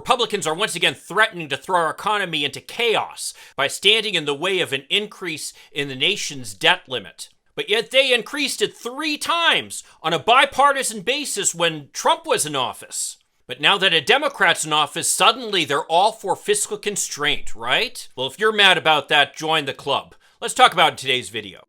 Republicans are once again threatening to throw our economy into chaos by standing in the way of an increase in the nation's debt limit. But yet they increased it 3 times on a bipartisan basis when Trump was in office. But now that a Democrat's in office, suddenly they're all for fiscal constraint, right? Well, if you're mad about that, join the club. Let's talk about it in today's video.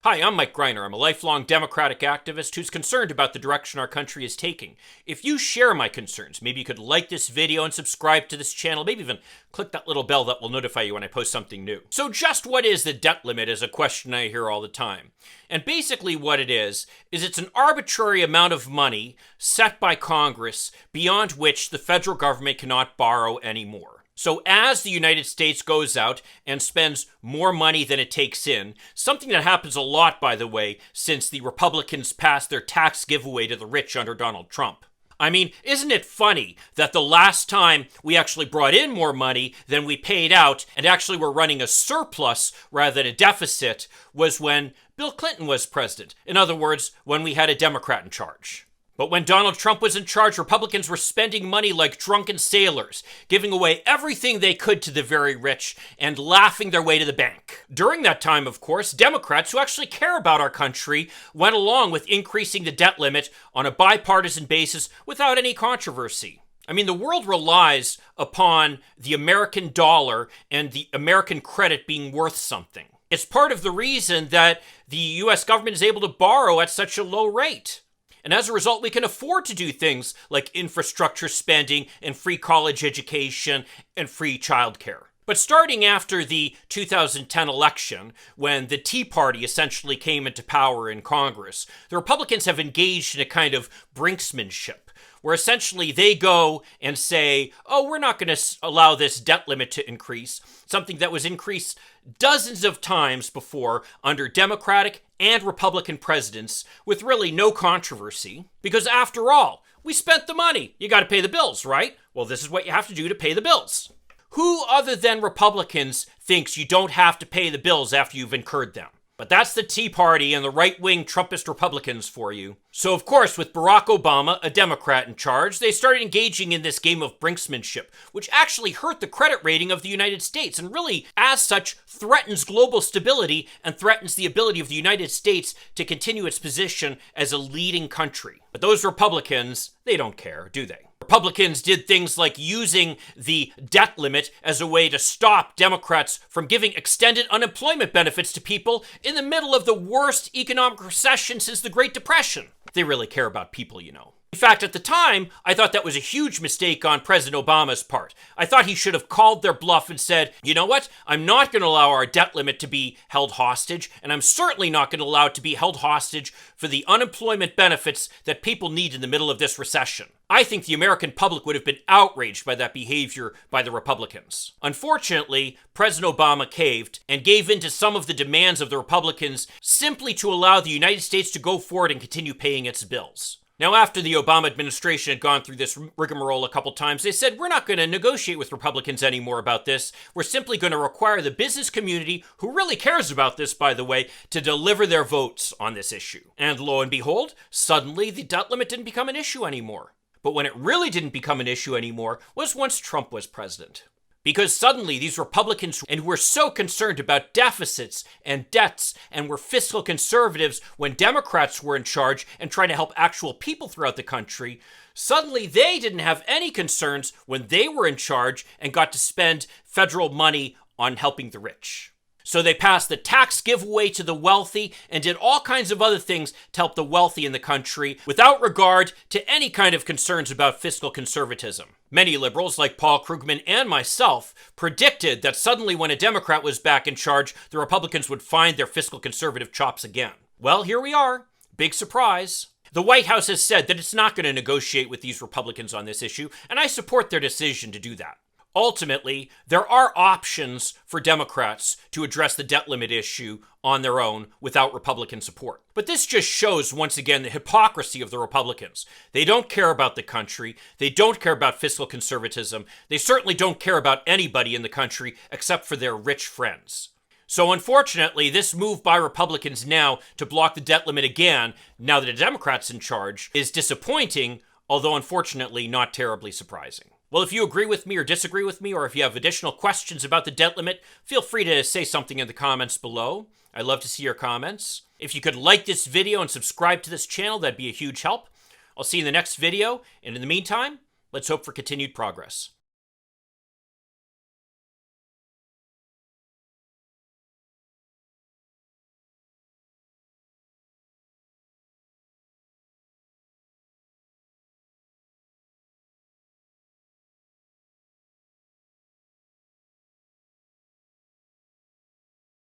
Hi, I'm Mike Greiner. I'm a lifelong Democratic activist who's concerned about the direction our country is taking. If you share my concerns, maybe you could like this video and subscribe to this channel, maybe even click that little bell that will notify you when I post something new. So just what is the debt limit is a question I hear all the time. And basically what it is it's an arbitrary amount of money set by Congress beyond which the federal government cannot borrow anymore. So as the United States goes out and spends more money than it takes in, something that happens a lot, by the way, since the Republicans passed their tax giveaway to the rich under Donald Trump. I mean, isn't it funny that the last time we actually brought in more money than we paid out and actually were running a surplus rather than a deficit was when Bill Clinton was president? In other words, when we had a Democrat in charge. But when Donald Trump was in charge, Republicans were spending money like drunken sailors, giving away everything they could to the very rich and laughing their way to the bank. During that time, of course, Democrats who actually care about our country went along with increasing the debt limit on a bipartisan basis without any controversy. I mean, the world relies upon the American dollar and the American credit being worth something. It's part of the reason that the U.S. government is able to borrow at such a low rate. And as a result, we can afford to do things like infrastructure spending and free college education and free childcare. But starting after the 2010 election, when the Tea Party essentially came into power in Congress, the Republicans have engaged in a kind of brinkmanship, where essentially they go and say, oh, we're not going to allow this debt limit to increase, something that was increased dozens of times before under Democratic and Republican presidents with really no controversy. Because after all, we spent the money. You got to pay the bills, right? Well, this is what you have to do to pay the bills. Who other than Republicans thinks you don't have to pay the bills after you've incurred them? But that's the Tea Party and the right-wing Trumpist Republicans for you. So, of course, with Barack Obama, a Democrat in charge, they started engaging in this game of brinksmanship, which actually hurt the credit rating of the United States and really, as such, threatens global stability and threatens the ability of the United States to continue its position as a leading country. But those Republicans, they don't care, do they? Republicans did things like using the debt limit as a way to stop Democrats from giving extended unemployment benefits to people in the middle of the worst economic recession since the Great Depression. They really care about people, you know. In fact, at the time, I thought that was a huge mistake on President Obama's part. I thought he should have called their bluff and said, you know what? I'm not going to allow our debt limit to be held hostage, and I'm certainly not going to allow it to be held hostage for the unemployment benefits that people need in the middle of this recession. I think the American public would have been outraged by that behavior by the Republicans. Unfortunately, President Obama caved and gave in to some of the demands of the Republicans simply to allow the United States to go forward and continue paying its bills. Now, after the Obama administration had gone through this rigmarole a couple times, they said, we're not going to negotiate with Republicans anymore about this. We're simply going to require the business community, who really cares about this, by the way, to deliver their votes on this issue. And lo and behold, suddenly the debt limit didn't become an issue anymore. But when it really didn't become an issue anymore was once Trump was president. Because suddenly these Republicans, and were so concerned about deficits and debts and were fiscal conservatives when Democrats were in charge and trying to help actual people throughout the country, suddenly they didn't have any concerns when they were in charge and got to spend federal money on helping the rich. So they passed the tax giveaway to the wealthy and did all kinds of other things to help the wealthy in the country without regard to any kind of concerns about fiscal conservatism. Many liberals, like Paul Krugman and myself, predicted that suddenly when a Democrat was back in charge, the Republicans would find their fiscal conservative chops again. Well, here we are. Big surprise. The White House has said that it's not going to negotiate with these Republicans on this issue, and I support their decision to do that. Ultimately, there are options for Democrats to address the debt limit issue on their own without Republican support. But this just shows, once again, the hypocrisy of the Republicans. They don't care about the country. They don't care about fiscal conservatism. They certainly don't care about anybody in the country except for their rich friends. So unfortunately, this move by Republicans now to block the debt limit again, now that a Democrat's in charge, is disappointing, although unfortunately not terribly surprising. Well, if you agree with me or disagree with me, or if you have additional questions about the debt limit, feel free to say something in the comments below. I'd love to see your comments. If you could like this video and subscribe to this channel, that'd be a huge help. I'll see you in the next video, and in the meantime, let's hope for continued progress.